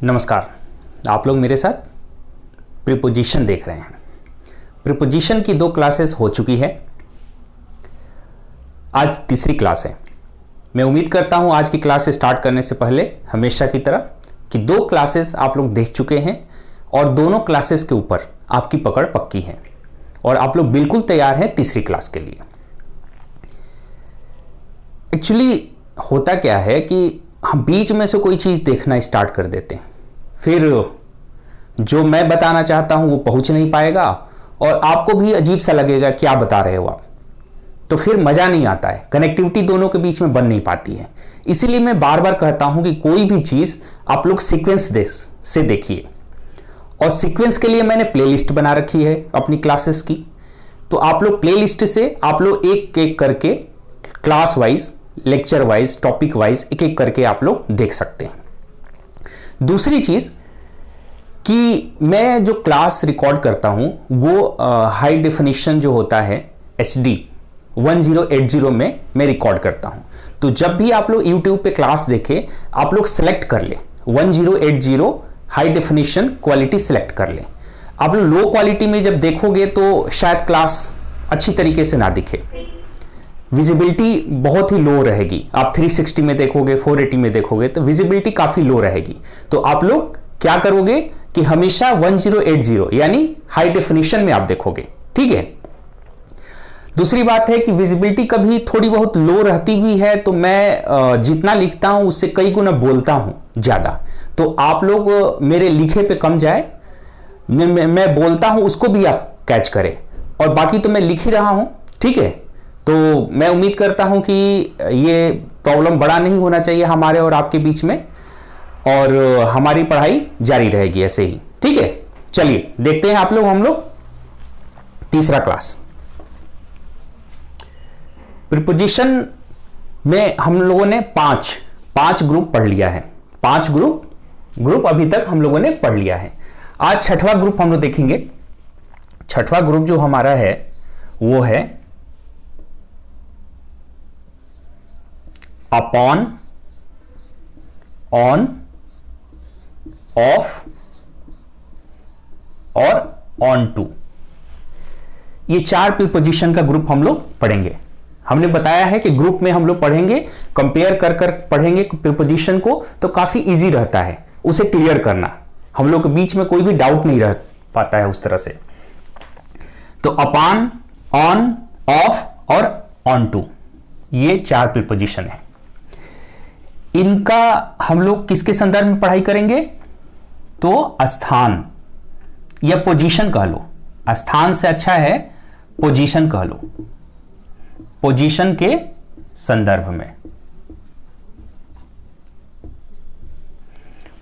नमस्कार। आप लोग मेरे साथ प्रीपोजिशन देख रहे हैं। प्रीपोजिशन की 2 क्लासेस हो चुकी है, आज तीसरी क्लास है। मैं उम्मीद करता हूं आज की क्लास स्टार्ट करने से पहले हमेशा की तरह कि 2 क्लासेस आप लोग देख चुके हैं और दोनों क्लासेस के ऊपर आपकी पकड़ पक्की है और आप लोग बिल्कुल तैयार हैं तीसरी क्लास के लिए। एक्चुअली होता क्या है कि हम बीच में से कोई चीज़ देखना स्टार्ट कर देते हैं, फिर जो मैं बताना चाहता हूं वो पहुंच नहीं पाएगा और आपको भी अजीब सा लगेगा क्या बता रहे हो आप, तो फिर मज़ा नहीं आता है, कनेक्टिविटी दोनों के बीच में बन नहीं पाती है। इसीलिए मैं बार बार कहता हूं कि कोई भी चीज़ आप लोग सीक्वेंस से देखिए, और सीक्वेंस के लिए मैंने प्लेलिस्ट बना रखी है अपनी क्लासेस की। तो आप लोग प्लेलिस्ट से आप लोग एक एक करके class wise, lecture wise, topic wise एक एक करके आप लोग देख सकते हैं। दूसरी चीज कि मैं जो क्लास रिकॉर्ड करता हूं वो हाई डेफिनेशन जो होता है HD 1080 में मैं रिकॉर्ड करता हूं। तो जब भी आप लोग YouTube पे क्लास देखें, आप लोग सेलेक्ट कर ले 1080 हाई डेफिनेशन क्वालिटी सेलेक्ट कर ले। आप लोग लो क्वालिटी में जब देखोगे तो शायद क्लास अच्छी तरीके से ना दिखे, विजिबिलिटी बहुत ही लो रहेगी। आप 360 में देखोगे, 480 में देखोगे तो विजिबिलिटी काफी लो रहेगी। तो आप लोग क्या करोगे कि हमेशा 1080 यानी हाई डेफिनेशन में आप देखोगे, ठीक है। दूसरी बात है कि विजिबिलिटी कभी थोड़ी बहुत लो रहती भी है तो मैं जितना लिखता हूं उससे कई गुना बोलता हूं ज्यादा, तो आप लोग मेरे लिखे पे कम जाए, मैं बोलता हूं उसको भी आप कैच करें, और बाकी तो मैं लिख ही रहा हूं, ठीक है। तो मैं उम्मीद करता हूं कि ये प्रॉब्लम बड़ा नहीं होना चाहिए हमारे और आपके बीच में, और हमारी पढ़ाई जारी रहेगी ऐसे ही, ठीक है। चलिए देखते हैं हम लोग तीसरा क्लास। प्रीपोजिशन में हम लोगों ने पांच ग्रुप पढ़ लिया है। 5 ग्रुप अभी तक हम लोगों ने पढ़ लिया है। आज 6वां ग्रुप हम लोग देखेंगे। 6वां ग्रुप जो हमारा है वो है अपॉन, ऑन, ऑफ और ऑन टू। ये 4 प्रीपोजिशन का ग्रुप हम लोग पढ़ेंगे। हमने बताया है कि ग्रुप में हम लोग पढ़ेंगे, कंपेयर कर पढ़ेंगे प्रीपोजिशन को, तो काफी इजी रहता है उसे क्लियर करना। हम लोग के बीच में कोई भी डाउट नहीं रह पाता है उस तरह से। तो अपॉन, ऑन, ऑफ और ऑन टू, ये 4 प्रीपोजिशन है। इनका हम लोग किसके संदर्भ में पढ़ाई करेंगे? तो स्थान या पोजीशन कह लो, स्थान से अच्छा है पोजीशन कह लो, पोजीशन के संदर्भ में,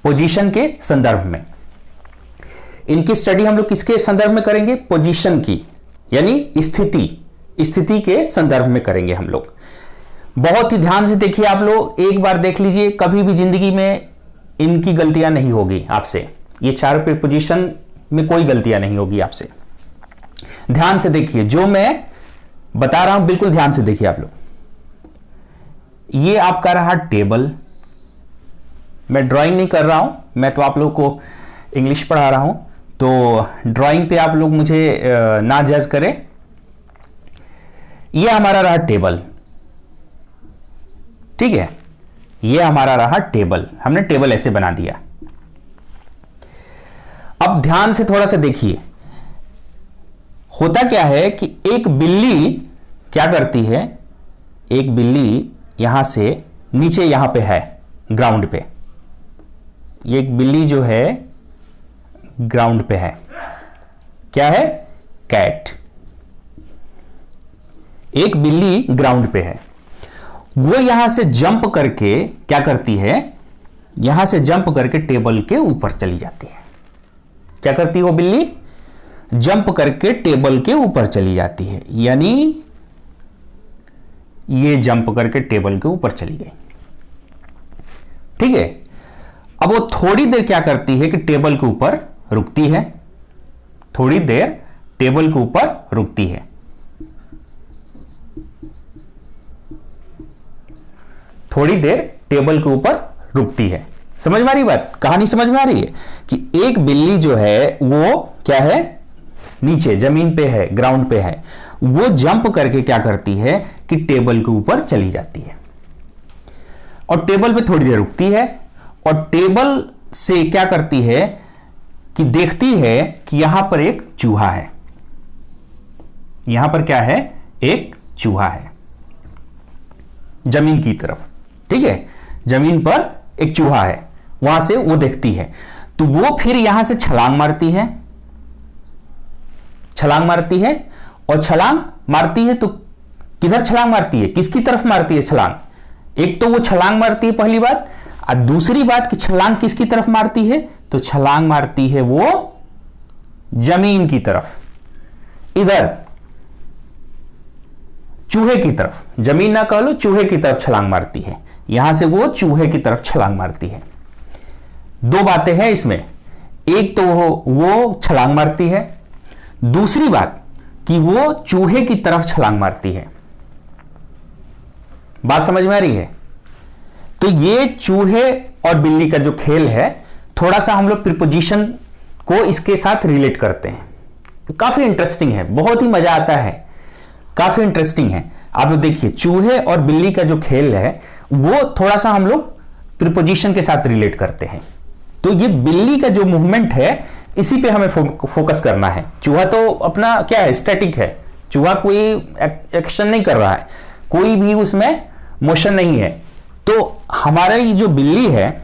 पोजीशन के संदर्भ में। इनकी स्टडी हम लोग किसके संदर्भ में करेंगे? पोजीशन की, यानी स्थिति के संदर्भ में करेंगे हम लोग। बहुत ही ध्यान से देखिए आप लोग, एक बार देख लीजिए, कभी भी जिंदगी में इनकी गलतियां नहीं होगी आपसे। ये 4 प्रीपोजिशन में कोई गलतियां नहीं होगी आपसे। ध्यान से देखिए, जो मैं बता रहा हूं बिल्कुल ध्यान से देखिए आप लोग। ये आपका रहा टेबल। मैं ड्राइंग नहीं कर रहा हूं, मैं तो आप लोग को इंग्लिश पढ़ा रहा हूं, तो ड्राइंग पे आप लोग मुझे ना जज करें। ये हमारा रहा टेबल, ठीक है। ये हमारा रहा टेबल, हमने टेबल ऐसे बना दिया। अब ध्यान से थोड़ा सा देखिए, होता क्या है कि एक बिल्ली क्या करती है, एक बिल्ली यहां से नीचे यहां पे है ग्राउंड पे, ये एक बिल्ली जो है ग्राउंड पे है, क्या है? कैट। एक बिल्ली ग्राउंड पे है, वो यहां से जंप करके क्या करती है, यहां से जंप करके टेबल के ऊपर चली जाती है। क्या करती है वो बिल्ली? जंप करके टेबल के ऊपर चली जाती है, यानी ये जंप करके टेबल के ऊपर चली गई, ठीक है। अब वो थोड़ी देर क्या करती है कि टेबल के ऊपर रुकती है, थोड़ी देर टेबल के ऊपर रुकती है। थोड़ी देर टेबल के ऊपर रुकती है। समझ में आ रही बात, कहानी समझ में आ रही है कि एक बिल्ली जो है वो क्या है, नीचे जमीन पे है, ग्राउंड पे है, वो जंप करके क्या करती है कि टेबल के ऊपर चली जाती है और टेबल पे थोड़ी देर रुकती है और टेबल से क्या करती है कि देखती है कि यहां पर एक चूहा है, यहां पर क्या है, एक चूहा है जमीन की तरफ, ठीक है, जमीन पर एक चूहा है, वहां से वो देखती है, तो वो फिर यहां से छलांग मारती है, छलांग मारती है और छलांग मारती है तो किधर छलांग मारती है, किसकी तरफ मारती है छलांग, एक तो वो छलांग मारती है पहली बात, और दूसरी बात कि छलांग किसकी तरफ मारती है, तो छलांग मारती है वो जमीन की तरफ, इधर चूहे की तरफ, जमीन ना कह लो, चूहे की तरफ छलांग मारती है, यहां से वो चूहे की तरफ छलांग मारती है। दो बातें हैं इसमें, एक तो वो छलांग मारती है, दूसरी बात कि वो चूहे की तरफ छलांग मारती है। बात समझ में आ रही है? तो ये चूहे और बिल्ली का जो खेल है, थोड़ा सा हम लोग प्रीपोजिशन को इसके साथ रिलेट करते हैं, तो काफी इंटरेस्टिंग है, बहुत ही मजा आता है, काफी इंटरेस्टिंग है। आप देखिए चूहे और बिल्ली का जो खेल है वो थोड़ा सा हम लोग प्रीपोजिशन के साथ रिलेट करते हैं। तो ये बिल्ली का जो मूवमेंट है इसी पे हमें फोकस करना है। चूहा तो अपना क्या है, स्टैटिक है, चूहा कोई एक्शन नहीं कर रहा है, कोई भी उसमें मोशन नहीं है। तो हमारा ये जो बिल्ली है,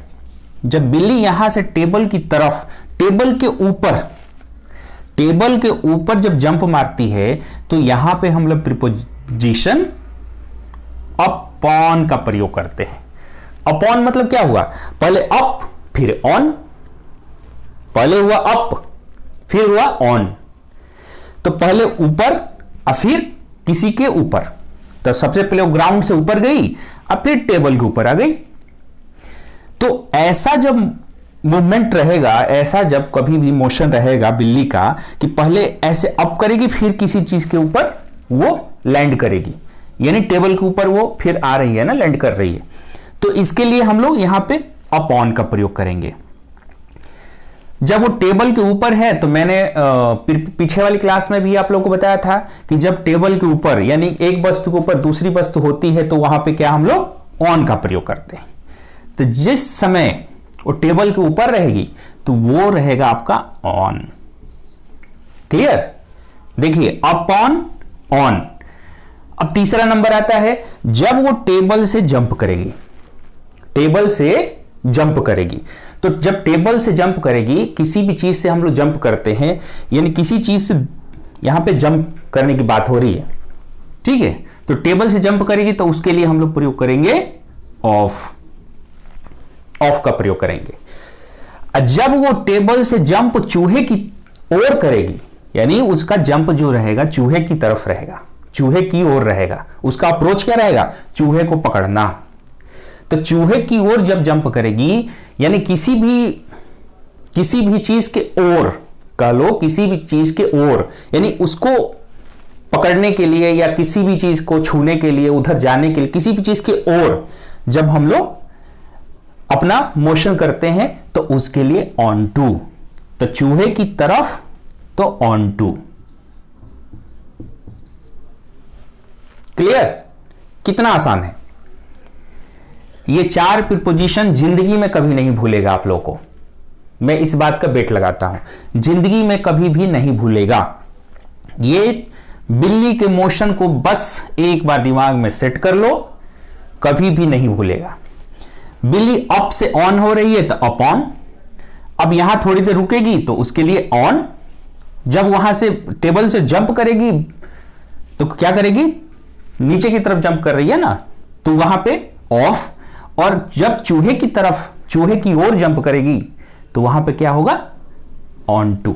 जब बिल्ली यहां से टेबल की तरफ, टेबल के ऊपर जब जंप मारती है तो यहां पे हम लोग प्रीपोजिशन अपॉन का प्रयोग करते हैं। अपॉन मतलब क्या हुआ, पहले अप फिर ऑन, पहले हुआ अप फिर हुआ ऑन, तो पहले ऊपर और फिर किसी के ऊपर, तो सबसे पहले वो ग्राउंड से ऊपर गई और फिर टेबल के ऊपर आ गई। तो ऐसा जब मूवमेंट रहेगा, ऐसा जब कभी भी मोशन रहेगा बिल्ली का कि पहले ऐसे अप करेगी फिर किसी चीज के ऊपर वो लैंड करेगी, यानी टेबल के ऊपर वो फिर आ रही है ना, लैंड कर रही है, तो इसके लिए हम लोग यहां पे अप ऑन का प्रयोग करेंगे। जब वो टेबल के ऊपर है तो मैंने पीछे वाली क्लास में भी आप लोगों को बताया था कि जब टेबल के ऊपर यानी एक वस्तु के ऊपर दूसरी वस्तु होती है तो वहां पे क्या हम लोग ऑन का प्रयोग करते हैं। तो जिस समय वो टेबल के ऊपर रहेगी तो वो रहेगा आपका ऑन। क्लियर? देखिए अपॉन ऑन। अब तीसरा नंबर आता है जब वो टेबल से जंप करेगी, टेबल से जंप करेगी। तो जब टेबल से जंप करेगी, किसी भी चीज से हम लोग जंप करते हैं, यानी किसी चीज से यहां पे जंप करने की बात हो रही है, ठीक है, तो टेबल से जंप करेगी तो उसके लिए हम लोग प्रयोग करेंगे ऑफ, ऑफ का प्रयोग करेंगे। जब वो टेबल से जंप चूहे की ओर करेगी, यानी उसका जंप जो रहेगा चूहे की तरफ रहेगा, चूहे की ओर रहेगा, उसका अप्रोच क्या रहेगा, चूहे को पकड़ना। तो चूहे की ओर जब जंप करेगी, यानी किसी भी चीज के ओर कह लो, किसी भी चीज के ओर, यानी उसको पकड़ने के लिए या किसी भी चीज को छूने के लिए, उधर जाने के लिए, किसी भी चीज के ओर जब हम लोग अपना मोशन करते हैं तो उसके लिए ऑन टू। तो चूहे की तरफ तो ऑन टू। क्लियर? कितना आसान है। ये चार प्रीपोजिशन जिंदगी में कभी नहीं भूलेगा आप लोगों को, मैं इस बात का बेट लगाता हूं, जिंदगी में कभी भी नहीं भूलेगा। ये बिल्ली के मोशन को बस एक बार दिमाग में सेट कर लो, कभी भी नहीं भूलेगा। बिल्ली अप से ऑन हो रही है तो अप ऑन, अब यहां थोड़ी देर रुकेगी तो उसके लिए ऑन, जब वहां से टेबल से जंप करेगी तो क्या करेगी, नीचे की तरफ जंप कर रही है ना, तो वहां पे ऑफ, और जब चूहे की तरफ, चूहे की ओर जंप करेगी तो वहां पे क्या होगा, ऑन टू।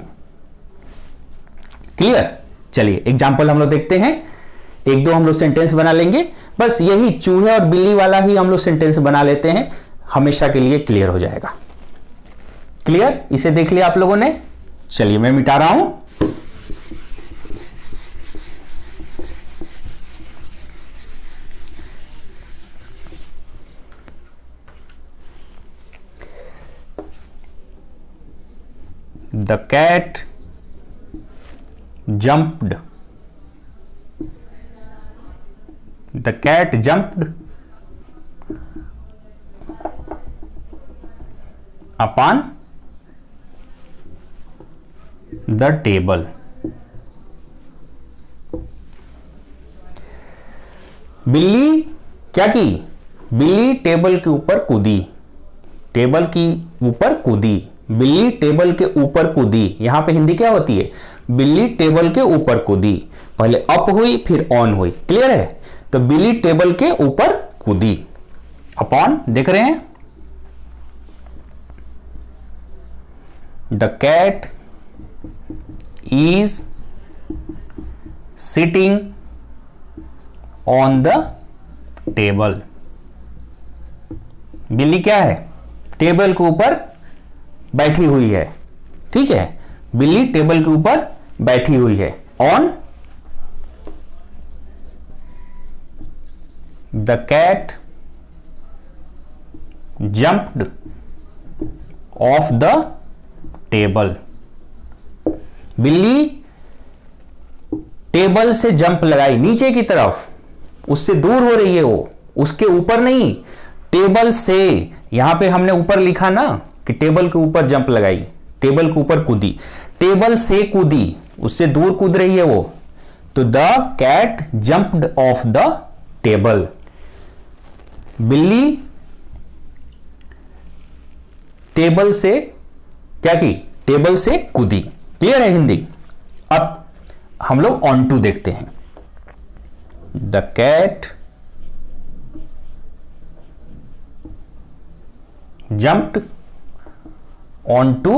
क्लियर? चलिए एग्जांपल हम लोग देखते हैं, एक दो हम लोग सेंटेंस बना लेंगे, बस यही चूहे और बिल्ली वाला ही हम लोग सेंटेंस बना लेते हैं, हमेशा के लिए क्लियर हो जाएगा। क्लियर? इसे देख लिया आप लोगों ने? चलिए मैं मिटा रहा हूं। The cat jumped, the cat jumped upon the table. बिल्ली क्या की? बिल्ली टेबल के ऊपर कूदी, टेबल की ऊपर कूदी, बिल्ली टेबल के ऊपर कूदी। यहां पे हिंदी क्या होती है? बिल्ली टेबल के ऊपर कूदी, पहले अप हुई फिर ऑन हुई, क्लियर है? तो बिल्ली टेबल के ऊपर कूदी, अपॉन देख रहे हैं, the cat is sitting on the table. बिल्ली क्या है? टेबल के ऊपर बैठी हुई है, ठीक है? बिल्ली टेबल के ऊपर बैठी हुई है, on the cat jumped off the table. बिल्ली टेबल से जंप लगाई नीचे की तरफ, उससे दूर हो रही है वो, उसके ऊपर नहीं, टेबल से। यहां पे हमने ऊपर लिखा ना कि टेबल के ऊपर जंप लगाई, टेबल के ऊपर कूदी, टेबल से कूदी, उससे दूर कूद रही है वो। तो the cat jumped off the table. बिल्ली टेबल से क्या की? टेबल से कूदी, क्लियर है हिंदी? अब हम लोग ऑन टू देखते हैं। The cat jumped on to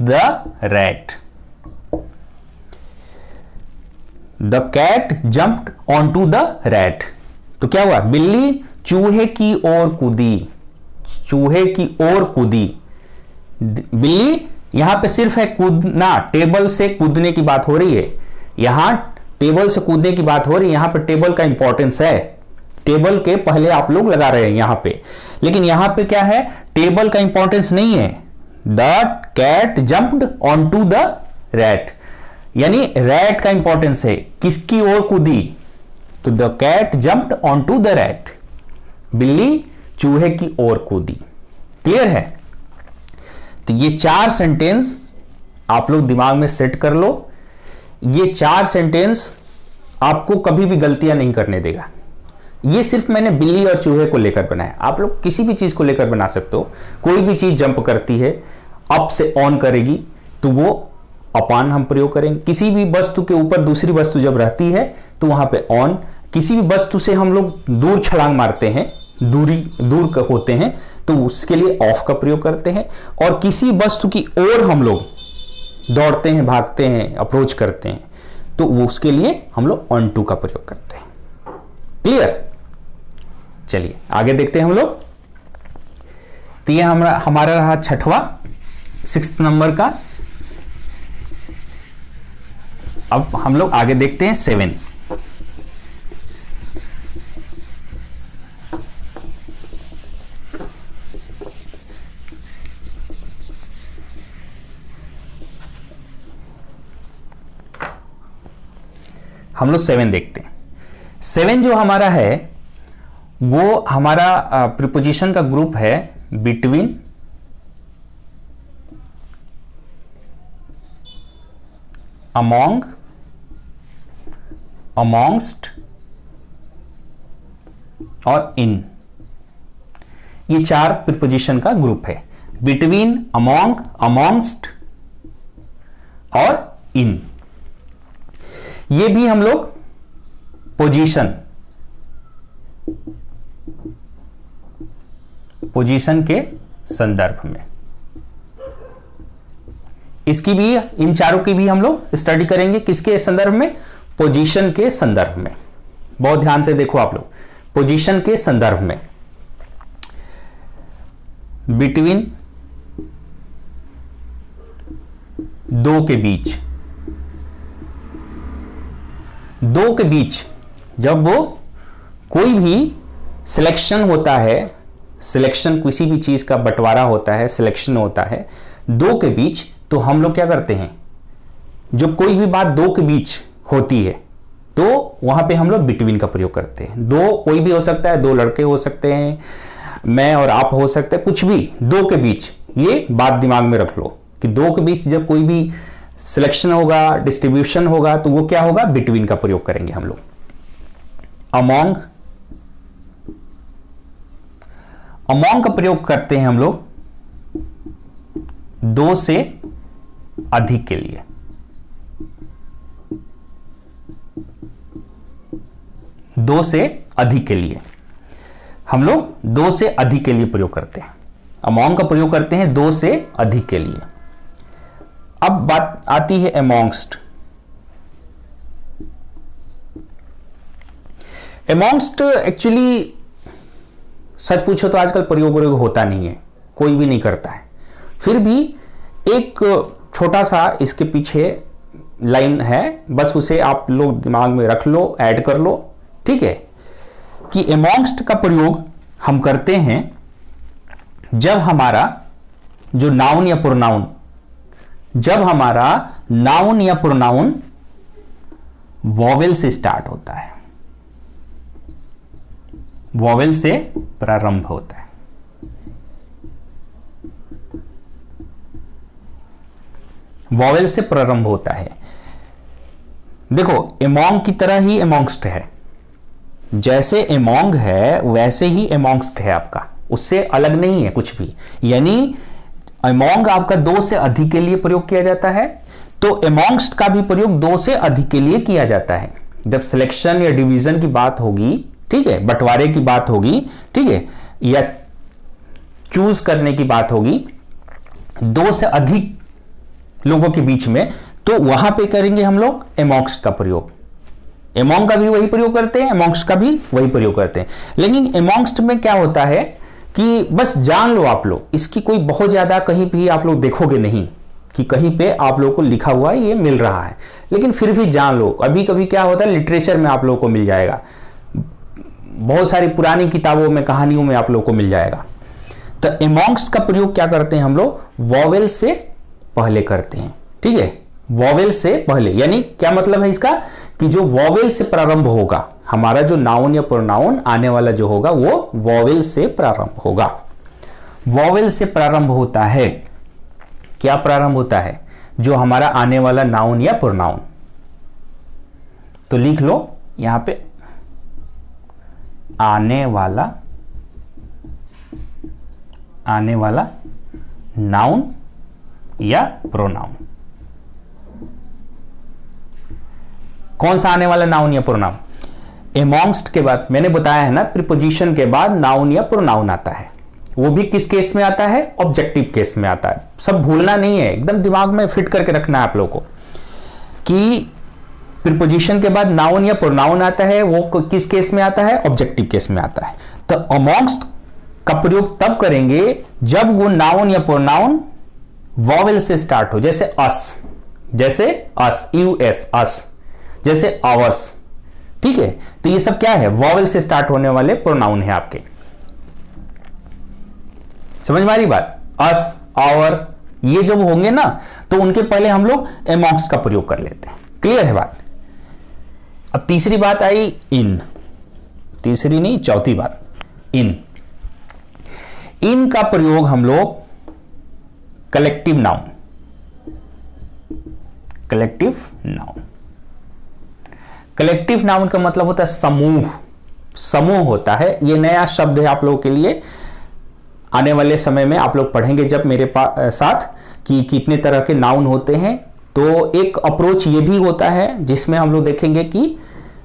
the rat. The cat jumped on to the rat. तो क्या हुआ? बिल्ली चूहे की ओर कूदी, चूहे की ओर कूदी। बिल्ली यहां पे सिर्फ है कूदना, टेबल से कूदने की बात हो रही है, यहां टेबल से कूदने की बात हो रही है। यहां पे टेबल का इंपॉर्टेंस है, टेबल के पहले आप लोग लगा रहे हैं यहां पे, लेकिन यहां पे क्या है? टेबल का इंपॉर्टेंस नहीं है। The cat jumped on to the rat, यानी रैट का इंपॉर्टेंस है, किसकी ओर कूदी? तो the cat jumped on to the rat, बिल्ली चूहे की ओर कूदी, क्लियर है? तो ये 4 सेंटेंस आप लोग दिमाग में सेट कर लो। ये 4 सेंटेंस आपको कभी भी गलतियां नहीं करने देगा। ये सिर्फ मैंने बिल्ली और चूहे को लेकर बनाया, आप लोग किसी भी चीज को लेकर बना सकते हो। कोई भी चीज जंप करती है, अप से ऑन करेगी, तो वो अपॉन हम प्रयोग करेंगे। किसी भी वस्तु के ऊपर दूसरी वस्तु जब रहती है तो वहां पे ऑन। किसी भी वस्तु से हम लोग दूर छलांग मारते हैं, दूर होते हैं, तो उसके लिए ऑफ का प्रयोग करते हैं। और किसी वस्तु की ओर हम लोग दौड़ते हैं, भागते हैं, अप्रोच करते हैं, तो वो उसके लिए हम लोग ऑन टू का प्रयोग करते हैं, क्लियर? चलिए आगे देखते हैं हम लोग। तो ये हमारा रहा छठवां, 6th नंबर का। अब हम लोग आगे देखते हैं 7। हम लोग 7 देखते हैं। 7 जो हमारा है वो हमारा प्रीपोजिशन का ग्रुप है बिटवीन, अमोंग, अमोंगस्ट और इन। ये 4 प्रीपोजिशन का ग्रुप है, बिटवीन, अमोंग, अमोंगस्ट और इन। ये भी हम लोग पोजीशन के संदर्भ में, इसकी भी, इन चारों की भी हम लोग स्टडी करेंगे। किसके संदर्भ में? पोजीशन के संदर्भ में। बहुत ध्यान से देखो आप लोग, पोजीशन के संदर्भ में। बिटवीन, दो के बीच, दो के बीच जब वो कोई भी सिलेक्शन होता है, सिलेक्शन किसी भी चीज का बंटवारा होता है, सिलेक्शन होता है, दो के बीच, तो हम लोग क्या करते हैं, जब कोई भी बात दो के बीच होती है तो वहां पे हम लोग बिटवीन का प्रयोग करते हैं। दो कोई भी हो सकता है, दो लड़के हो सकते हैं, मैं और आप हो सकते हैं, कुछ भी दो के बीच, ये बात दिमाग में रख लो कि दो के बीच जब कोई भी सिलेक्शन होगा, डिस्ट्रीब्यूशन होगा, तो वो क्या होगा, बिटवीन का प्रयोग करेंगे हम लोग। अमोंग, अमोंग का प्रयोग करते हैं हम लोग दो से अधिक के लिए। दो से अधिक के लिए हम लोग दो से अधिक के लिए प्रयोग करते हैं। अमोंग का प्रयोग करते हैं दो से अधिक के लिए। अब बात आती है अमोंगस्ट। अमोंगस्ट एक्चुअली सच पूछो तो आजकल प्रयोग होता नहीं है, कोई भी नहीं करता है। फिर भी एक छोटा सा इसके पीछे लाइन है, बस उसे आप लोग दिमाग में रख लो, ऐड कर लो, ठीक है, कि अमोंगस्ट का प्रयोग हम करते हैं जब हमारा जो नाउन या प्रोनाउन, जब हमारा नाउन या प्रोनाउन वॉवेल से स्टार्ट होता है, वॉवेल से प्रारंभ होता है। वॉवेल से प्रारंभ होता है। देखो अमोंग की तरह ही अमोंगस्ट है, जैसे अमोंग है वैसे ही अमोंगस्ट है आपका, उससे अलग नहीं है कुछ भी। यानी अमोंग आपका दो से अधिक के लिए प्रयोग किया जाता है, तो अमोंगस्ट का भी प्रयोग दो से अधिक के लिए किया जाता है। जब सिलेक्शन या डिवीजन की बात होगी, ठीक है, बंटवारे की बात होगी, ठीक है, या चूज करने की बात होगी दो से अधिक लोगों के बीच में, तो वहां पे करेंगे हम लोग अमोंगस्ट का प्रयोग। अमोंग का भी वही प्रयोग करते हैं, अमोंगस्ट का भी वही प्रयोग करते हैं। लेकिन अमोंगस्ट में क्या होता है कि बस जान लो आप लोग, इसकी कोई बहुत ज्यादा कहीं भी आप लोग देखोगे नहीं कि कहीं पे आप लोग को लिखा हुआ ये मिल रहा है, लेकिन फिर भी जान लो। अभी कभी क्या होता है, लिटरेचर में आप लोग को मिल जाएगा, बहुत सारी पुरानी किताबों में, कहानियों में आप लोग को मिल जाएगा। तो अमोंगस्ट का प्रयोग क्या करते हैं हम लोग, वॉवेल से पहले करते हैं, ठीक है, वॉवेल से पहले। यानी क्या मतलब है इसका, कि जो वॉवेल से प्रारंभ होगा, हमारा जो नाउन या प्रोनाउन आने वाला जो होगा वो वॉवेल से प्रारंभ होगा। वॉवेल से प्रारंभ होता है, क्या प्रारंभ होता है, जो हमारा आने वाला नाउन या प्रोनाउन। तो लिख लो यहां पे आने वाला नाउन या प्रोनाउन। कौन सा आने वाला नाउन या प्रोनाउन, अमोंगस्ट के बाद मैंने बताया है ना, प्रीपोजिशन के बाद नाउन या प्रोनाउन आता है। वो भी किस केस में आता है, ऑब्जेक्टिव केस में आता है। सब भूलना नहीं है, एकदम दिमाग में फिट करके रखना है आप लोगों को कि प्रीपोजिशन के बाद नाउन या प्रोनाउन आता है, वो किस केस में आता है, ऑब्जेक्टिव केस में आता है। तो अमोंगस्ट का प्रयोग तब करेंगे जब वो नाउन या प्रोनाउन वॉवेल से स्टार्ट हो, जैसे अस, जैसे अस, यूएस, अस, जैसे आवर्स, ठीक है। तो ये सब क्या है, वॉवेल से स्टार्ट होने वाले प्रोनाउन है आपके। समझ में आ रही बात, अस, आवर, ये जब होंगे ना तो उनके पहले हम लोग अमोंगस्ट का प्रयोग कर लेते हैं। क्लियर है बात। अब तीसरी बात आई इन, तीसरी नहीं चौथी बात, इन। इन का प्रयोग हम लोग collective noun, collective noun. Collective noun का मतलब होता है समूह, समूह होता है। ये नया शब्द है आप लोगों के लिए, आने वाले समय में आप लोग पढ़ेंगे जब मेरे साथ कि कितने तरह के नाउन होते हैं। तो एक अप्रोच ये भी होता है जिसमें हम लोग देखेंगे कि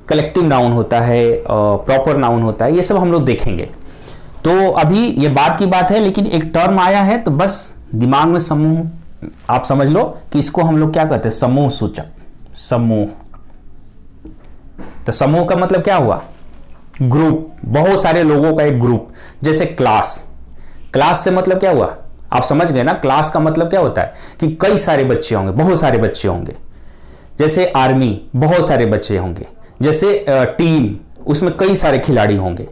कलेक्टिव नाउन होता है, प्रॉपर नाउन होता है, ये सब हम लोग देखेंगे। तो अभी ये बात की बात है, लेकिन एक टर्म आया है तो बस दिमाग में समूह आप समझ लो कि इसको हम लोग क्या कहते हैं, समूह सूचक, समूह। तो समूह का मतलब क्या हुआ, ग्रुप, बहुत सारे लोगों का एक ग्रुप। जैसे क्लास, क्लास से मतलब क्या हुआ, आप समझ गए ना, क्लास का मतलब क्या होता है कि कई सारे बच्चे होंगे, बहुत सारे बच्चे होंगे। जैसे आर्मी, बहुत सारे बच्चे होंगे। जैसे टीम, उसमें कई सारे खिलाड़ी होंगे।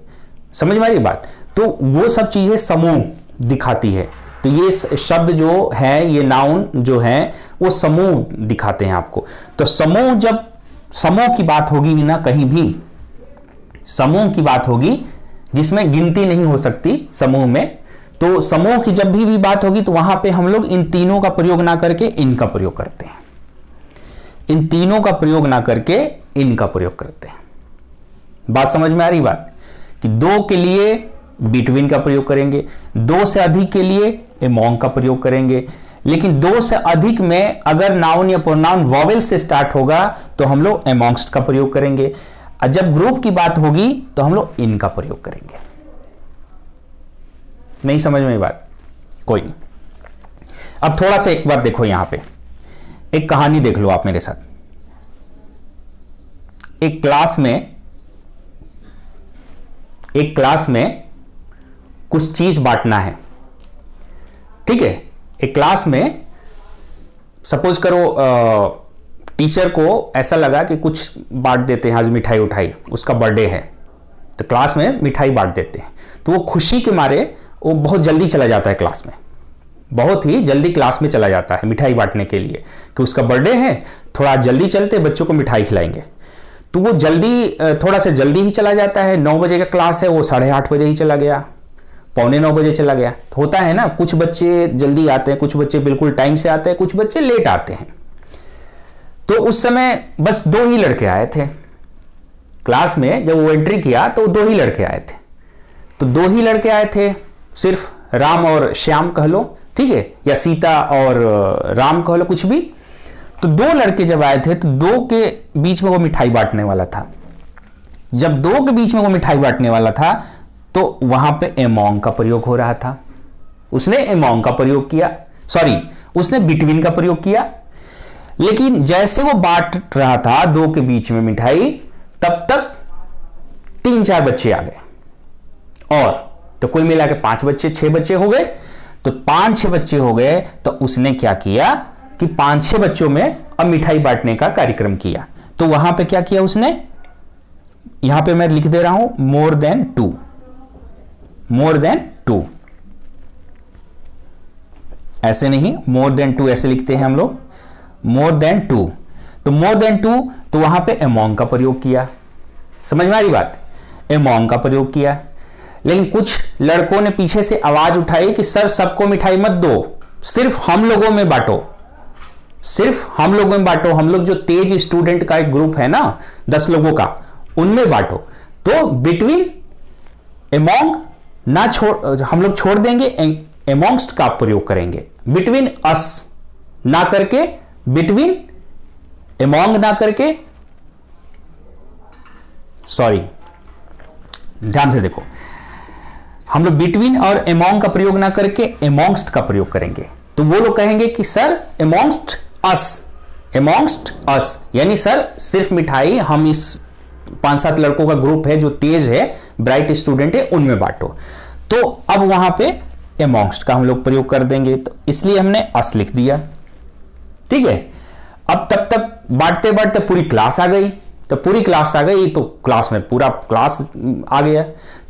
समझ में आ रही बात। तो वो सब चीजें समूह दिखाती है। तो ये शब्द जो है, ये नाउन जो है वो समूह दिखाते हैं आपको। तो समूह, जब समूह की बात होगी ना, कहीं भी समूह की बात होगी जिसमें गिनती नहीं हो सकती समूह में, तो समूह की जब भी बात होगी तो वहां पे हम लोग इन तीनों का प्रयोग ना करके इनका प्रयोग करते हैं। इन तीनों का प्रयोग ना करके इनका प्रयोग करते हैं। बात समझ में आ रही बात? कि दो के लिए बिटवीन का प्रयोग करेंगे, दो से अधिक के लिए एमोंग का प्रयोग करेंगे, लेकिन दो से अधिक में अगर नाउन या प्रोनाउन वॉवेल से स्टार्ट होगा तो हम लोग एमोंगस्ट का प्रयोग करेंगे, और जब ग्रुप की बात होगी तो हम लोग इनका प्रयोग करेंगे। नहीं समझ में बात? कोई नहीं। अब थोड़ा सा एक बार देखो, यहां पे एक कहानी देख लो आप मेरे साथ। एक क्लास में कुछ चीज बांटना है, ठीक है। एक क्लास में सपोज करो टीचर को ऐसा लगा कि कुछ बांट देते हैं, आज मिठाई उठाई, उसका बर्थडे है तो क्लास में मिठाई बांट देते हैं। तो वो खुशी के मारे वो बहुत जल्दी चला जाता है क्लास में, बहुत ही जल्दी क्लास में चला जाता है मिठाई बांटने के लिए कि उसका बर्थडे है, थोड़ा जल्दी चलते बच्चों को मिठाई खिलाएंगे। तो वो जल्दी, थोड़ा सा जल्दी ही चला जाता है। 9 बजे का क्लास है, वो 8:30 बजे ही चला गया, 8:45 बजे चला गया। तो होता है ना, कुछ बच्चे जल्दी आते हैं, कुछ बच्चे बिल्कुल टाइम से आते हैं, कुछ बच्चे लेट आते हैं। तो उस समय बस 2 ही लड़के आए थे क्लास में। जब वो एंट्री किया तो 2 ही लड़के आए थे। तो 2 ही लड़के आए थे, सिर्फ राम और श्याम कह लो, ठीक है, या सीता और राम कह लो, कुछ भी। तो 2 लड़के जब आए थे तो 2 के बीच में वो मिठाई बांटने वाला था। जब 2 के बीच में वो मिठाई बांटने वाला था तो वहां पे एमोंग का प्रयोग हो रहा था। उसने एमोंग का प्रयोग किया, सॉरी, उसने बिटवीन का प्रयोग किया। लेकिन जैसे वो बांट रहा था 2 के बीच में मिठाई, तब तक 3-4 बच्चे आ गए, और तो कुल मिला के 5 बच्चे, 6 बच्चे हो गए। तो 5-6 बच्चे हो गए तो उसने क्या किया कि 5-6 बच्चों में अब मिठाई बांटने का कार्यक्रम किया। तो वहां पे क्या किया उसने, यहां पे मैं लिख दे रहा हूं मोर देन 2, मोर देन 2, ऐसे नहीं, मोर देन 2 ऐसे लिखते हैं हम लोग, मोर देन 2। तो मोर देन 2, तो वहां पे एमोंग का प्रयोग किया। समझ में आ रही बात? एमोंग का प्रयोग किया। लेकिन कुछ लड़कों ने पीछे से आवाज उठाई कि सर सबको मिठाई मत दो, सिर्फ हम लोगों में बांटो, सिर्फ हम लोगों में बांटो। हम लोग जो तेज स्टूडेंट का एक ग्रुप है ना 10 लोगों का, उनमें बांटो। तो बिटवीन एमोंग ना छोड़, हम लोग छोड़ देंगे, एमोंगस्ट का प्रयोग करेंगे। बिटवीन अस ना करके, बिटवीन एमोंग ना करके, सॉरी ध्यान से देखो, हम लोग बिटवीन और एमोंग का प्रयोग ना करके एमोंगस्ट का प्रयोग करेंगे। तो वो लोग कहेंगे कि सर एमोंगस्ट अस, एमोंगस्ट अस, यानी सर सिर्फ मिठाई हम इस 5-7 लड़कों का ग्रुप है जो तेज है, ब्राइट स्टूडेंट है, उनमें बांटो। तो अब वहां पे एमोंगस्ट का हम लोग प्रयोग कर देंगे, तो इसलिए हमने अस लिख दिया, ठीक है। अब तब तक बांटते बांटते पूरी क्लास आ गई। तो पूरी क्लास आ गई तो क्लास में पूरा क्लास आ गया।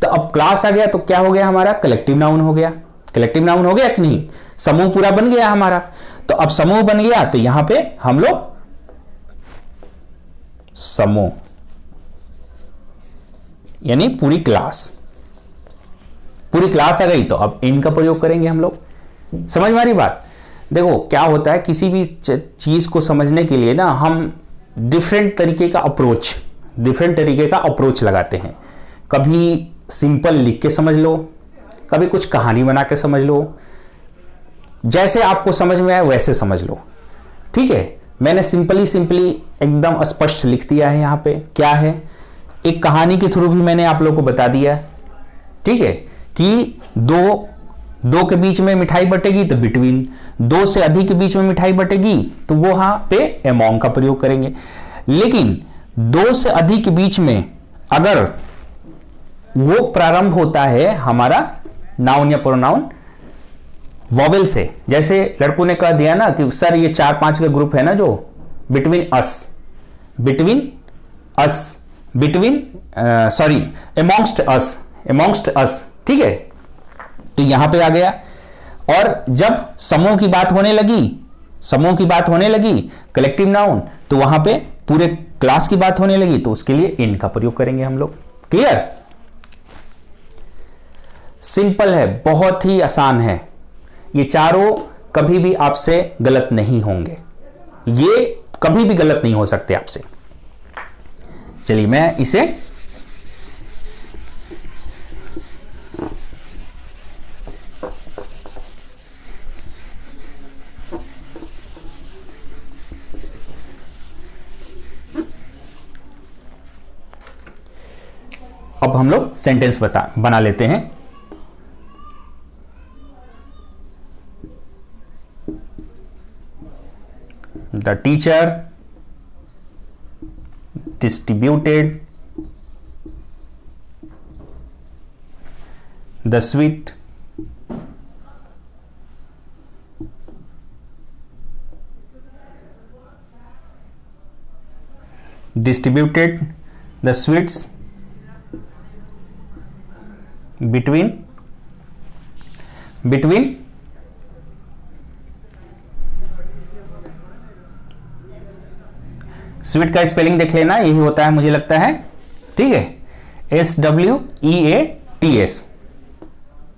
तो अब क्लास आ गया तो क्या हो गया, हमारा कलेक्टिव नाउन हो गया। कलेक्टिव नाउन हो गया कि नहीं, समूह पूरा बन गया हमारा। तो अब समूह बन गया तो यहां पे हम लोग समूह यानी पूरी क्लास, पूरी क्लास आ गई तो अब इन का प्रयोग करेंगे हम लोग। समझ में आ रही बात? देखो क्या होता है, किसी भी चीज को समझने के लिए ना हम डिफरेंट तरीके का अप्रोच लगाते हैं। कभी सिंपल लिख के समझ लो, कभी कुछ कहानी बना के समझ लो, जैसे आपको समझ में आए वैसे समझ लो, ठीक है। मैंने सिंपली एकदम स्पष्ट लिख दिया है। यहां पे क्या है, एक कहानी के थ्रू भी मैंने आप लोगों को बता दिया, ठीक है, कि दो के बीच में मिठाई बटेगी तो बिटवीन, 2 से अधिक के बीच में मिठाई बटेगी तो वो वहां पे एमोंग का प्रयोग करेंगे। लेकिन 2 से अधिक के बीच में अगर वो प्रारंभ होता है हमारा नाउन या प्रोनाउन वॉवेल से, जैसे लड़कों ने कह दिया ना कि सर ये 4-5 का ग्रुप है ना जो बिटवीन अस, एमोंगस्ट अस, ठीक है। तो यहां पे आ गया। और जब समूह की बात होने लगी कलेक्टिव नाउन, तो वहां पे पूरे क्लास की बात होने लगी, तो उसके लिए इन का प्रयोग करेंगे हम लोग। क्लियर? सिंपल है, बहुत ही आसान है। ये चारों कभी भी आपसे गलत नहीं होंगे, ये कभी भी गलत नहीं हो सकते आपसे। चलिए मैं इसे अब हम लोग सेंटेंस बना लेते हैं। The teacher distributed the sweet sweets between sweet का स्पेलिंग देख लेना, यही होता है मुझे लगता है, ठीक है, SWEATS,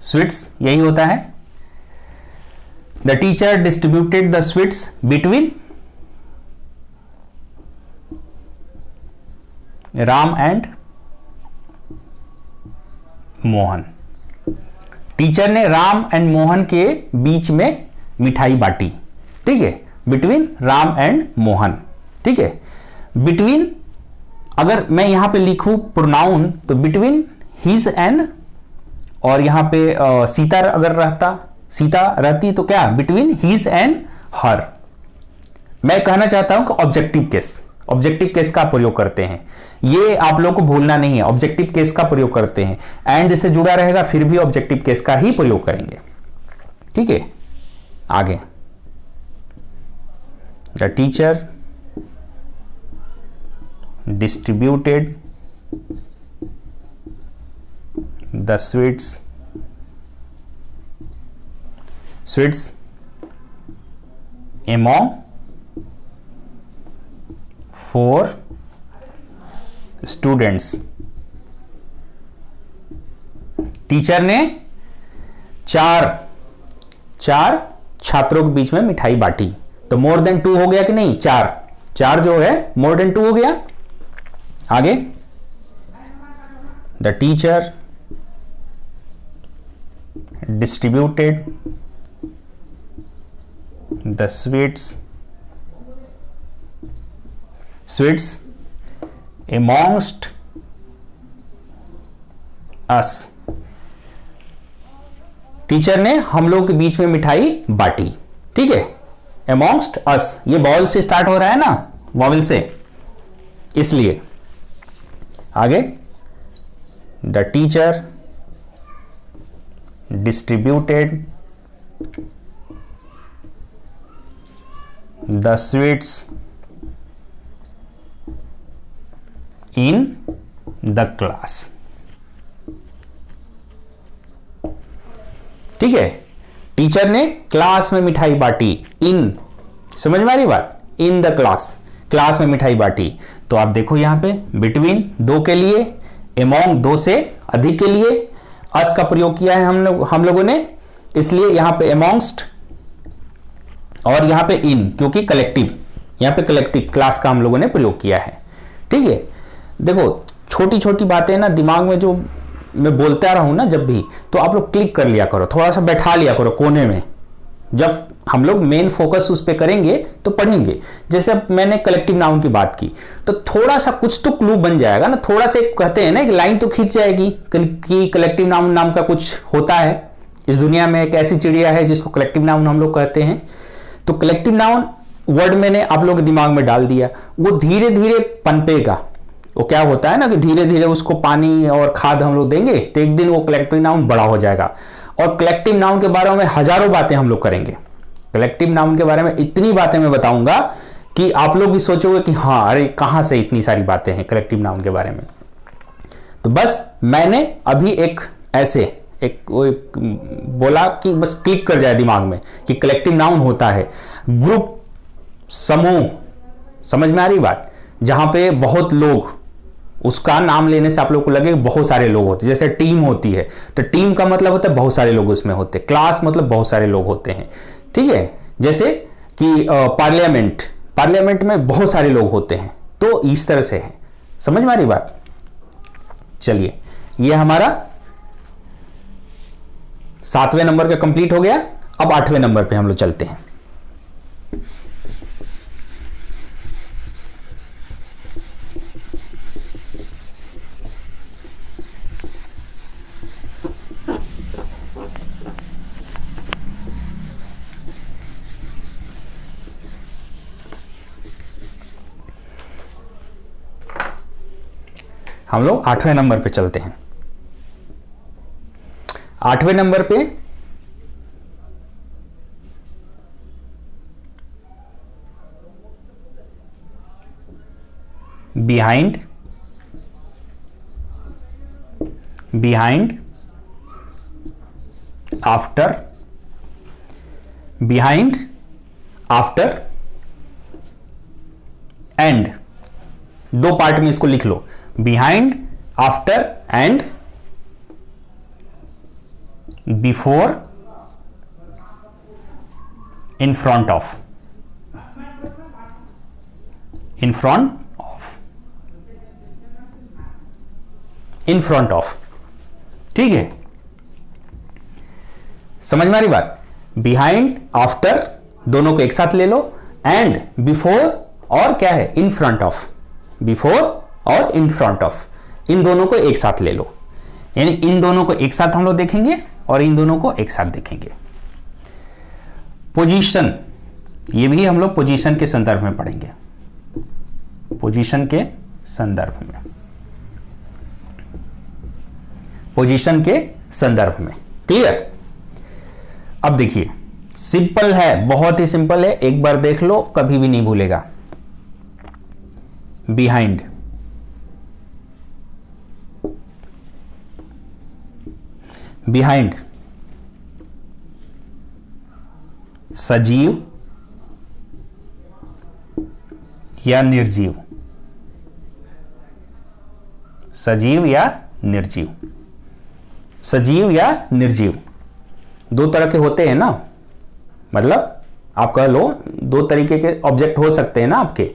स्वीट्स यही होता है। The teacher distributed the sweets between Ram and Mohan. Teacher ने राम एंड मोहन के बीच में मिठाई बांटी, ठीक है, बिटवीन राम एंड मोहन, ठीक है। बिटवीन अगर मैं यहां पे लिखूं प्रोनाउन, तो बिटवीन हिज एंड, और यहां पे सीता रहती तो क्या, बिटवीन हिज एंड हर। मैं कहना चाहता हूं कि ऑब्जेक्टिव केस का प्रयोग करते हैं, ये आप लोगों को भूलना नहीं है, ऑब्जेक्टिव केस का प्रयोग करते हैं। एंड से जुड़ा रहेगा फिर भी ऑब्जेक्टिव केस का ही प्रयोग करेंगे, ठीक है। आगे, the teacher distributed the sweets among 4 students. Teacher ने चार छात्रों के बीच में मिठाई बांटी, तो मोर देन 2 हो गया कि नहीं, चार जो है मोर देन 2 हो गया। आगे, the teacher distributed the sweets amongst us। Teacher ने हम लोग के बीच में मिठाई बांटी, ठीक है, amongst us, ये वॉवल से स्टार्ट हो रहा है ना, वॉवल से, इसलिए। आगे, the teacher distributed the sweets in the class, ठीक है। टीचर ने क्लास में मिठाई बांटी, इन, समझ में आ रही बात, इन द क्लास में मिठाई बांटी। तो आप देखो यहां पे बिटवीन 2 के लिए, एमोंग 2 से अधिक के लिए अस का प्रयोग किया है हम लोगों ने, इसलिए यहां पे एमोंगस्ट, और यहां पे इन, क्योंकि यहां पे कलेक्टिव क्लास का हम लोगों ने प्रयोग किया है, ठीक है। देखो छोटी छोटी बातें ना दिमाग में जो मैं बोलता रहा हूं ना जब भी, तो आप लोग क्लिक कर लिया करो, थोड़ा सा बैठा लिया करो कोने में। जब हम लोग मेन फोकस उस पर करेंगे तो पढ़ेंगे। जैसे अब मैंने कलेक्टिव नाउन की बात की, तो थोड़ा सा कुछ तो क्लू बन जाएगा ना, थोड़ा सा कहते हैं ना कि लाइन तो खींच जाएगी कि कलेक्टिव नाउन नाम का कुछ होता है इस दुनिया में, एक ऐसी चिड़िया है जिसको कलेक्टिव नाउन हम लोग कहते हैं। तो कलेक्टिव नाउन वर्ड मैंने आप लोग के दिमाग में डाल दिया, वो धीरे धीरे पनपेगा। वो क्या होता है ना कि धीरे धीरे उसको पानी और खाद हम लोग देंगे तो एक दिन वो कलेक्टिव नाउन बड़ा हो जाएगा। और कलेक्टिव नाउन के बारे में हजारों बातें हम लोग करेंगे। कलेक्टिव नाउन के बारे में इतनी बातें मैं बताऊंगा कि आप लोग भी सोचोगे कि हाँ अरे कहां से इतनी सारी बातें हैं कलेक्टिव नाउन के बारे में। तो बस मैंने अभी एक ऐसे एक बोला कि बस क्लिक कर जाए दिमाग में कि कलेक्टिव नाउन होता है ग्रुप, समूह। समझ में आ रही बात? जहां पे बहुत लोग, उसका नाम लेने से आप लोग को लगे बहुत सारे लोग होते हैं। जैसे टीम होती है तो टीम का मतलब होता है बहुत सारे लोग उसमें होते हैं। क्लास मतलब बहुत सारे लोग होते हैं, ठीक है। जैसे कि पार्लियामेंट, पार्लियामेंट में बहुत सारे लोग होते हैं, तो इस तरह से है। समझ में आ रही बात? चलिए, ये हमारा 7वें नंबर का कंप्लीट हो गया। अब 8वें नंबर पे हम लोग चलते हैं। हम लोग 8वें नंबर पे चलते हैं। 8वें नंबर पे behind, behind, after, behind, after, and. दो पार्ट में इसको लिख लो, behind, after and before, in front of, in front of, in front of. ठीक है, समझ में आ रही बात? बिहाइंड, आफ्टर दोनों को एक साथ ले लो, एंड, बिफोर और क्या है, इन फ्रंट ऑफ। बिफोर और इन फ्रंट ऑफ, इन दोनों को एक साथ ले लो। यानी इन दोनों को एक साथ हम लोग देखेंगे और इन दोनों को एक साथ देखेंगे। पोजीशन, ये भी हम लोग पोजीशन के संदर्भ में पढ़ेंगे, पोजीशन के संदर्भ में, पोजीशन के संदर्भ में। क्लियर? अब देखिए, सिंपल है, बहुत ही सिंपल है, एक बार देख लो, कभी भी नहीं भूलेगा। बिहाइंड, बिहाइंड सजीव या निर्जीव, सजीव या निर्जीव, सजीव या निर्जीव दो तरह के होते हैं ना। मतलब आप कह लो दो तरीके के ऑब्जेक्ट हो सकते हैं ना, आपके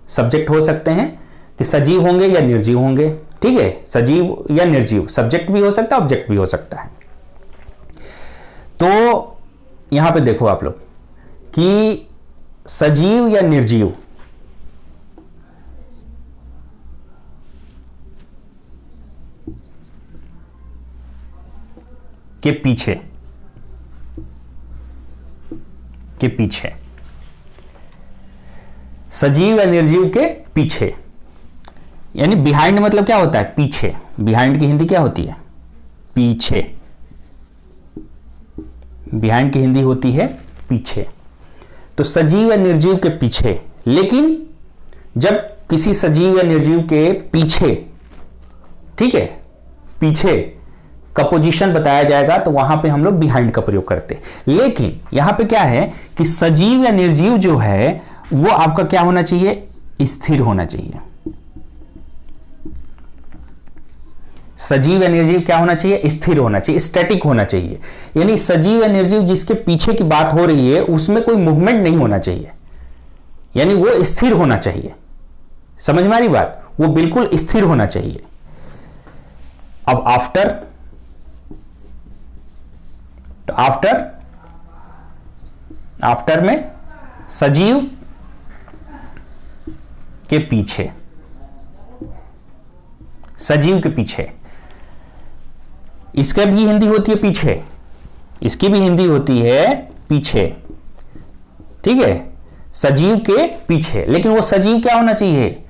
सब्जेक्ट हो सकते हैं कि सजीव होंगे या निर्जीव होंगे। ठीक है, सजीव या निर्जीव, सब्जेक्ट भी हो सकता है, ऑब्जेक्ट भी हो सकता है। तो यहां पे देखो आप लोग कि सजीव या निर्जीव, के पीछे, के पीछे, सजीव या निर्जीव के पीछे, यानी बिहाइंड मतलब क्या होता है, पीछे। बिहाइंड की हिंदी क्या होती है, पीछे। बिहाइंड की हिंदी होती है पीछे। तो सजीव या निर्जीव के पीछे, लेकिन जब किसी सजीव या निर्जीव के पीछे, ठीक है, पीछे का पोजीशन बताया जाएगा तो वहां पे हम लोग बिहाइंड का प्रयोग करते हैं। लेकिन यहां पे क्या है कि सजीव या निर्जीव जो है वो आपका क्या होना चाहिए, स्थिर होना चाहिए। सजीव या निर्जीव क्या होना चाहिए, स्थिर होना चाहिए, स्टैटिक होना चाहिए। यानी सजीव या निर्जीव जिसके पीछे की बात हो रही है उसमें कोई मूवमेंट नहीं होना चाहिए, यानी वो स्थिर होना चाहिए। समझ में आ रही बात? वो बिल्कुल स्थिर होना चाहिए। अब आफ्टर, तो आफ्टर, आफ्टर में सजीव के पीछे, सजीव के पीछे, इसका भी हिंदी होती है पीछे, इसकी भी हिंदी होती है पीछे। ठीक है, सजीव के पीछे, लेकिन वो सजीव क्या होना चाहिए,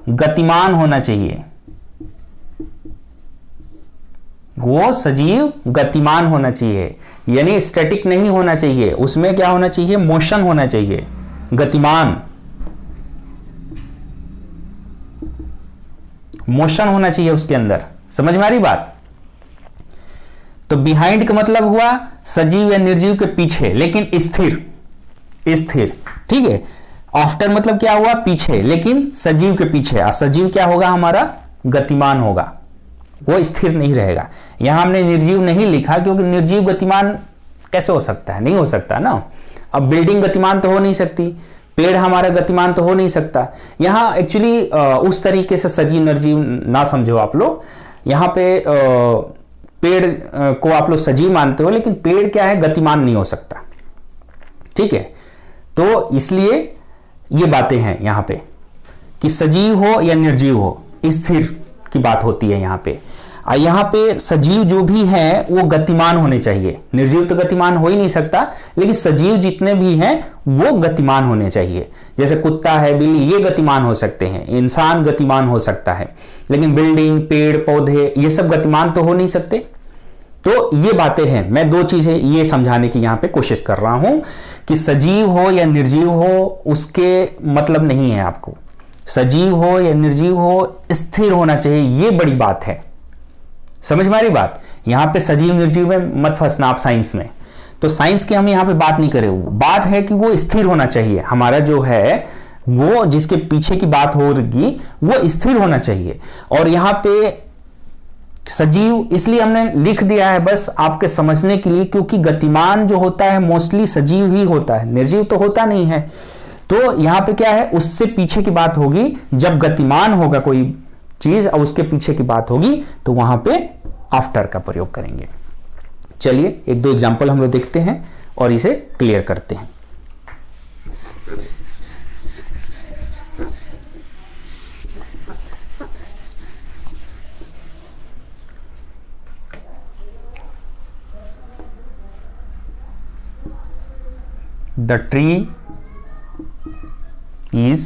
गतिमान होना चाहिए। वो सजीव गतिमान होना चाहिए, यानी स्टैटिक नहीं होना चाहिए। उसमें क्या होना चाहिए, मोशन होना चाहिए, गतिमान, मोशन होना चाहिए उसके अंदर। समझ में आ रही बात? तो बिहाइंड का मतलब हुआ सजीव या निर्जीव के पीछे लेकिन स्थिर, स्थिर, ठीक है। आफ्टर मतलब क्या हुआ, पीछे, लेकिन सजीव के पीछे। असजीव क्या होगा हमारा, गतिमान होगा, वो स्थिर नहीं रहेगा। यहां हमने निर्जीव नहीं लिखा क्योंकि निर्जीव गतिमान कैसे हो सकता है, नहीं हो सकता ना। अब बिल्डिंग गतिमान तो हो नहीं सकती, पेड़ हमारा गतिमान तो हो नहीं सकता। यहां एक्चुअली उस तरीके से सजीव निर्जीव ना समझो आप लोग। यहां पे पेड़ को आप लोग सजीव मानते हो, लेकिन पेड़ क्या है, गतिमान नहीं हो सकता, ठीक है। तो इसलिए ये बातें हैं यहां पे कि सजीव हो या निर्जीव हो, स्थिर की बात होती है यहां पे। यहां पे सजीव जो भी है वो गतिमान होने चाहिए। निर्जीव तो गतिमान हो ही नहीं सकता, लेकिन सजीव जितने भी हैं वो गतिमान होने चाहिए। जैसे कुत्ता है, बिल्ली, ये गतिमान हो सकते हैं, इंसान गतिमान हो सकता है, लेकिन बिल्डिंग, पेड़ पौधे ये सब गतिमान तो हो नहीं सकते। तो ये बातें हैं, मैं दो चीजें ये समझाने की यहां पे कोशिश कर रहा हूं कि सजीव हो या निर्जीव हो उसके मतलब नहीं है आपको। सजीव हो या निर्जीव हो, स्थिर होना चाहिए, ये बड़ी बात है। समझ में आ रही बात। यहां पे सजीव निर्जीव में मत फंसना आप साइंस में। तो साइंस की हम यहां पे बात नहीं करें, बात है कि वो स्थिर होना चाहिए। हमारा जो है वो जिसके पीछे की बात होगी वो स्थिर होना चाहिए। और यहां पे सजीव इसलिए हमने लिख दिया है बस आपके समझने के लिए, क्योंकि गतिमान जो होता है मोस्टली सजीव ही होता है, निर्जीव तो होता नहीं है। तो यहां पे क्या है, उससे पीछे की बात होगी। जब गतिमान होगा कोई चीज और उसके पीछे की बात होगी तो वहां पे आफ्टर का प्रयोग करेंगे। चलिए एक दो एग्जांपल हम लोग देखते हैं और इसे क्लियर करते हैं। The tree is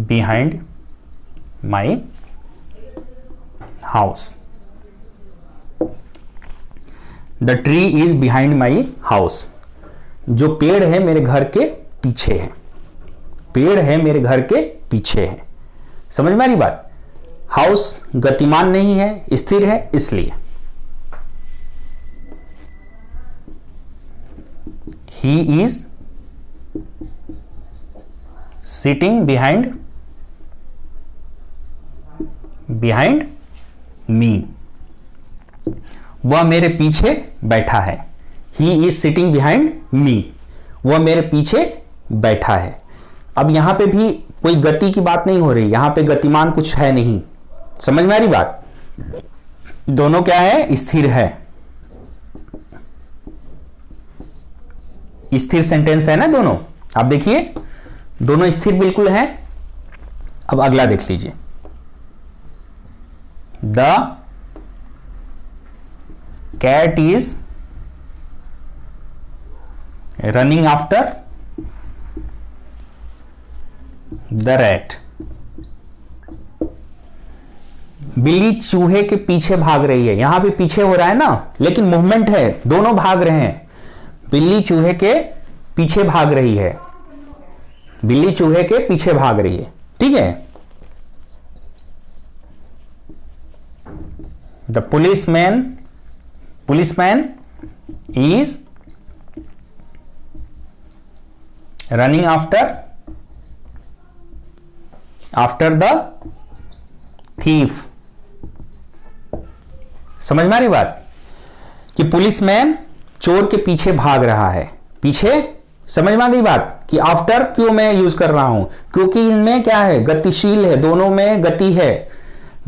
behind my house. The tree is behind my house. जो पेड़ है मेरे घर के पीछे है, पेड़ है मेरे घर के पीछे है। समझ में आ रही बात। हाउस गतिमान नहीं है, स्थिर है, इसलिए he is sitting behind me. वह मेरे पीछे बैठा है। he is sitting behind me. वह मेरे पीछे बैठा है। अब यहां पे भी कोई गति की बात नहीं हो रही, यहां पे गतिमान कुछ है नहीं। समझ में आ रही बात। दोनों क्या है, स्थिर है, स्थिर सेंटेंस है ना दोनों। आप देखिए दोनों स्थिर बिल्कुल हैं। अब अगला देख लीजिए। The cat is running after the rat. बिल्ली चूहे के पीछे भाग रही है। यहां भी पीछे हो रहा है ना, लेकिन मूवमेंट है, दोनों भाग रहे हैं। बिल्ली चूहे के पीछे भाग रही है, बिल्ली चूहे के पीछे भाग रही है, ठीक है। The policeman is running after the thief. समझ में आ रही बात कि पुलिसमैन चोर के पीछे भाग रहा है। पीछे, समझ में आ गई बात कि आफ्टर क्यों मैं यूज कर रहा हूं, क्योंकि इनमें क्या है, गतिशील है, दोनों में गति है,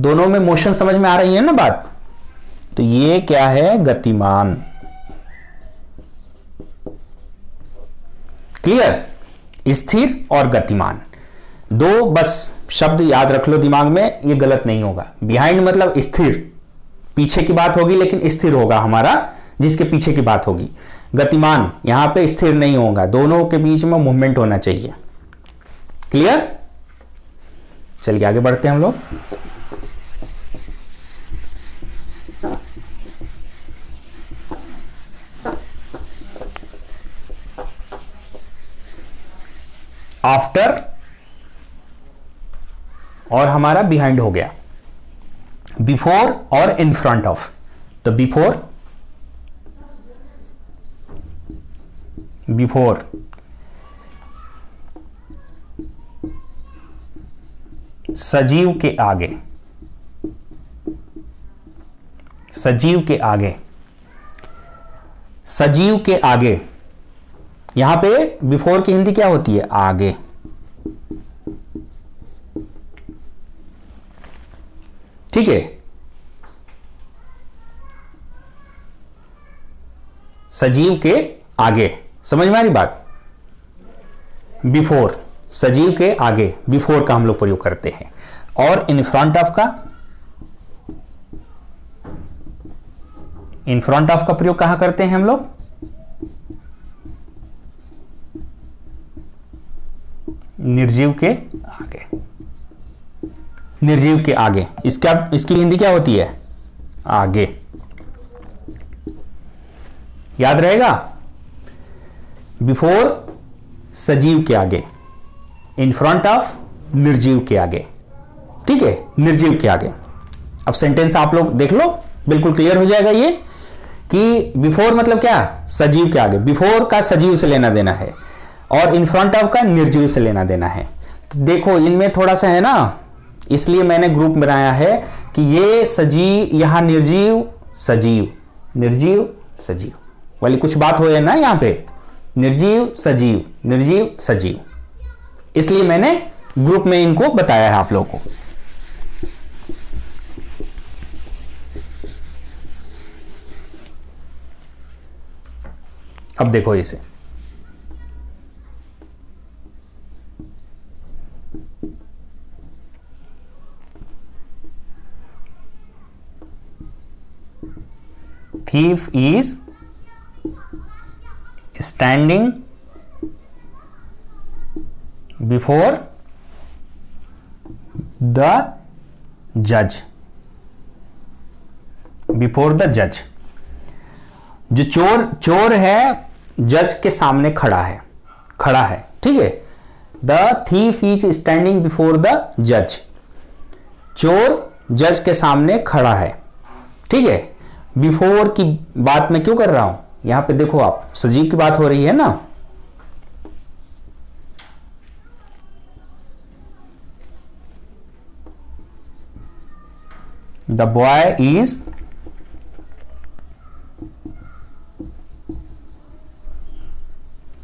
दोनों में मोशन। समझ में आ रही है ना बात। तो ये क्या है, गतिमान। क्लियर। स्थिर और गतिमान, दो बस शब्द याद रख लो दिमाग में, ये गलत नहीं होगा। बिहाइंड मतलब स्थिर, पीछे की बात होगी लेकिन स्थिर होगा हमारा जिसके पीछे की बात होगी। गतिमान यहां पे स्थिर नहीं होगा, दोनों के बीच में मूवमेंट होना चाहिए। क्लियर। चलिए आगे बढ़ते हैं हम लोग। आफ्टर और हमारा बिहाइंड हो गया। बिफोर और इन फ्रंट ऑफ। तो बिफोर, बिफोर, सजीव के आगे, सजीव के आगे, सजीव के आगे। यहां पे बिफोर की हिंदी क्या होती है? आगे। ठीक है, सजीव के आगे। समझ में आ रही बात? बिफोर, सजीव के आगे, बिफोर का हम लोग प्रयोग करते हैं। और इन फ्रंट ऑफ का, इन फ्रंट ऑफ का प्रयोग कहां करते हैं हम लोग? निर्जीव के आगे, निर्जीव के आगे। इसकी हिंदी क्या होती है? आगे। याद रहेगा? बिफोर, सजीव के आगे, इन फ्रंट ऑफ, निर्जीव के आगे। ठीक है, निर्जीव के आगे। अब सेंटेंस आप लोग देख लो, बिल्कुल क्लियर हो जाएगा ये कि बिफोर मतलब क्या? सजीव के आगे। बिफोर का सजीव से लेना देना है और इन फ्रंट ऑफ का निर्जीव से लेना देना है। तो देखो इनमें थोड़ा सा है ना, इसलिए मैंने ग्रुप बनाया है कि ये सजीव, यहां निर्जीव, सजीव, निर्जीव, सजीव वाली कुछ बात हो है ना यहां पे, निर्जीव, सजीव, निर्जीव, सजीव। इसलिए मैंने ग्रुप में इनको बताया है आप लोगों को। अब देखो इसे, thief is standing before the judge, before the judge। जो चोर है जज के सामने खड़ा है। ठीक है, the thief is standing before the जज। चोर जज के सामने खड़ा है। ठीक है, बिफोर की बात मैं क्यों कर रहा हूं? यहां पे देखो आप, सजीव की बात हो रही है ना। The boy is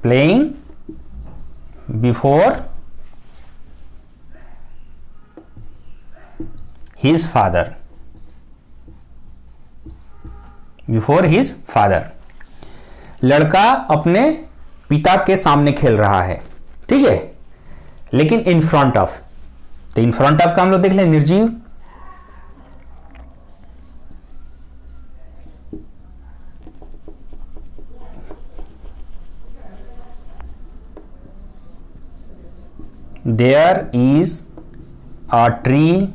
playing before his father, before his father. लड़का अपने पिता के सामने खेल रहा है। ठीक है, लेकिन इन फ्रंट ऑफ, तो इन फ्रंट ऑफ का हम लोग देख लें निर्जीव। There is a tree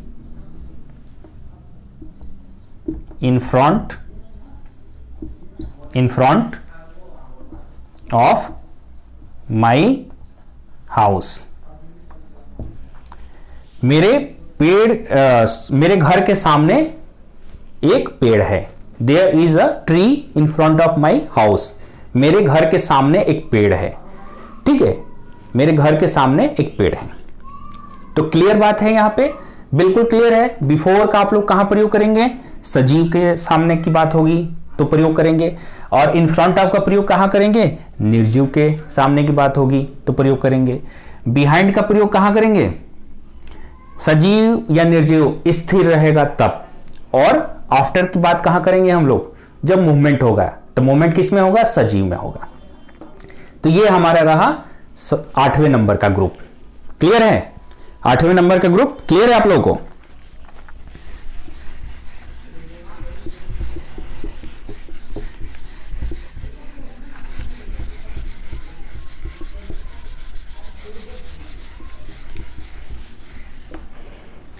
in front of my house। मेरे घर के सामने एक पेड़ है। There is a tree in front of my house। मेरे घर के सामने एक पेड़ है। ठीक है, मेरे घर के सामने एक पेड़ है। तो क्लियर बात है, यहां पे बिल्कुल क्लियर है। बिफोर का आप लोग कहां प्रयोग करेंगे? सजीव के सामने की बात होगी तो प्रयोग करेंगे। और इन फ्रंट ऑफ का प्रयोग कहां करेंगे? निर्जीव के सामने की बात होगी तो प्रयोग करेंगे। बिहाइंड का प्रयोग कहां करेंगे? सजीव या निर्जीव स्थिर रहेगा तब। और आफ्टर की बात कहां करेंगे हम लोग? जब मूवमेंट होगा। तो मूवमेंट किस में होगा? सजीव में होगा। तो ये हमारा रहा 8वें नंबर का ग्रुप। क्लियर है? 8वें नंबर का ग्रुप क्लियर है आप लोगों को?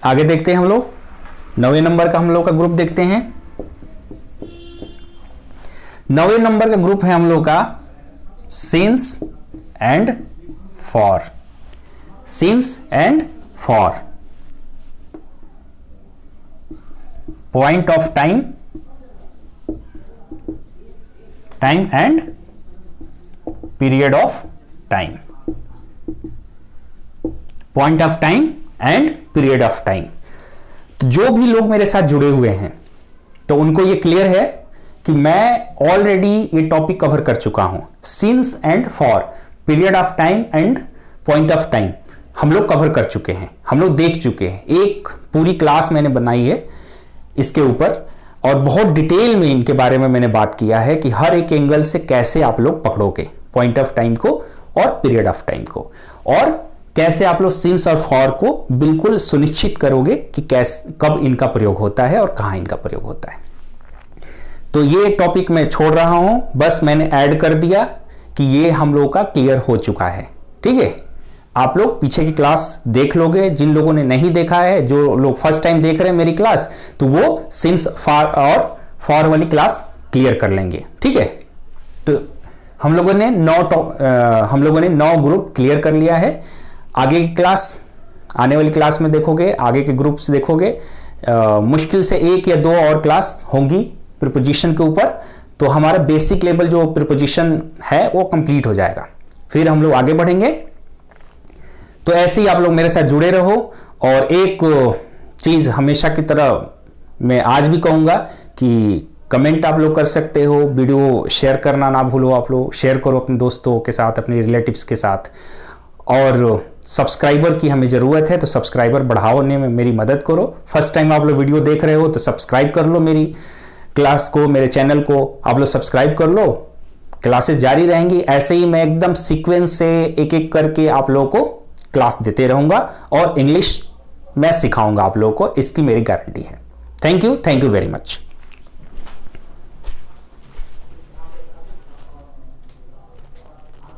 आगे देखते हैं हम लोग 9वें नंबर का हम लोग का ग्रुप देखते हैं। 9वें नंबर का ग्रुप है हम लोग का since and for. Since and for. Point of time, time and period of time, point of time and period of time. तो जो भी लोग मेरे साथ जुड़े हुए हैं तो उनको ये क्लियर है कि मैं ऑलरेडी ये टॉपिक कवर कर चुका हूं। Since and for, period of time and point of time हम लोग कवर कर चुके हैं, हम लोग देख चुके हैं। एक पूरी क्लास मैंने बनाई है इसके ऊपर और बहुत डिटेल में इनके बारे में मैंने बात किया है कि हर एक एंगल से कैसे आप लोग पकड़ोगे पॉइंट ऑफ टाइम को और पीरियड ऑफ टाइम को, और कैसे आप लोग सिंस और फॉर को बिल्कुल सुनिश्चित करोगे कि कैसे कब इनका प्रयोग होता है और कहां इनका प्रयोग होता है। तो ये टॉपिक मैं छोड़ रहा हूं, बस मैंने ऐड कर दिया कि ये हम लोगों का क्लियर हो चुका है। ठीक है, आप लोग पीछे की क्लास देख लोगे, जिन लोगों ने नहीं देखा है, जो लोग फर्स्ट टाइम देख रहे हैं मेरी क्लास, तो वो सिंस फॉर और फॉर वाली क्लास क्लियर कर लेंगे। ठीक है, तो हम लोगों ने 9 ग्रुप क्लियर कर लिया है। आगे की क्लास, आने वाली क्लास में देखोगे, आगे के ग्रुप्स देखोगे, मुश्किल से 1 या 2 और क्लास होंगी प्रीपोजिशन के ऊपर, तो हमारा बेसिक लेवल जो प्रीपोजिशन है वो कंप्लीट हो जाएगा, फिर हम लोग आगे बढ़ेंगे। तो ऐसे ही आप लोग मेरे साथ जुड़े रहो। और एक चीज हमेशा की तरह मैं आज भी कहूंगा कि कमेंट आप लोग कर सकते हो, वीडियो शेयर करना ना भूलो, आप लोग शेयर करो अपने दोस्तों के साथ, अपने रिलेटिव्स के साथ। और सब्सक्राइबर की हमें ज़रूरत है, तो सब्सक्राइबर बढ़ाने में मेरी मदद करो। फर्स्ट टाइम आप लोग वीडियो देख रहे हो तो सब्सक्राइब कर लो, मेरी क्लास को, मेरे चैनल को आप लोग सब्सक्राइब कर लो। क्लासेस जारी रहेंगी, ऐसे ही मैं एकदम सीक्वेंस से एक एक करके आप लोगों को क्लास देते रहूंगा और इंग्लिश मैं सिखाऊंगा आप लोगों को, इसकी मेरी गारंटी है। Thank you very much.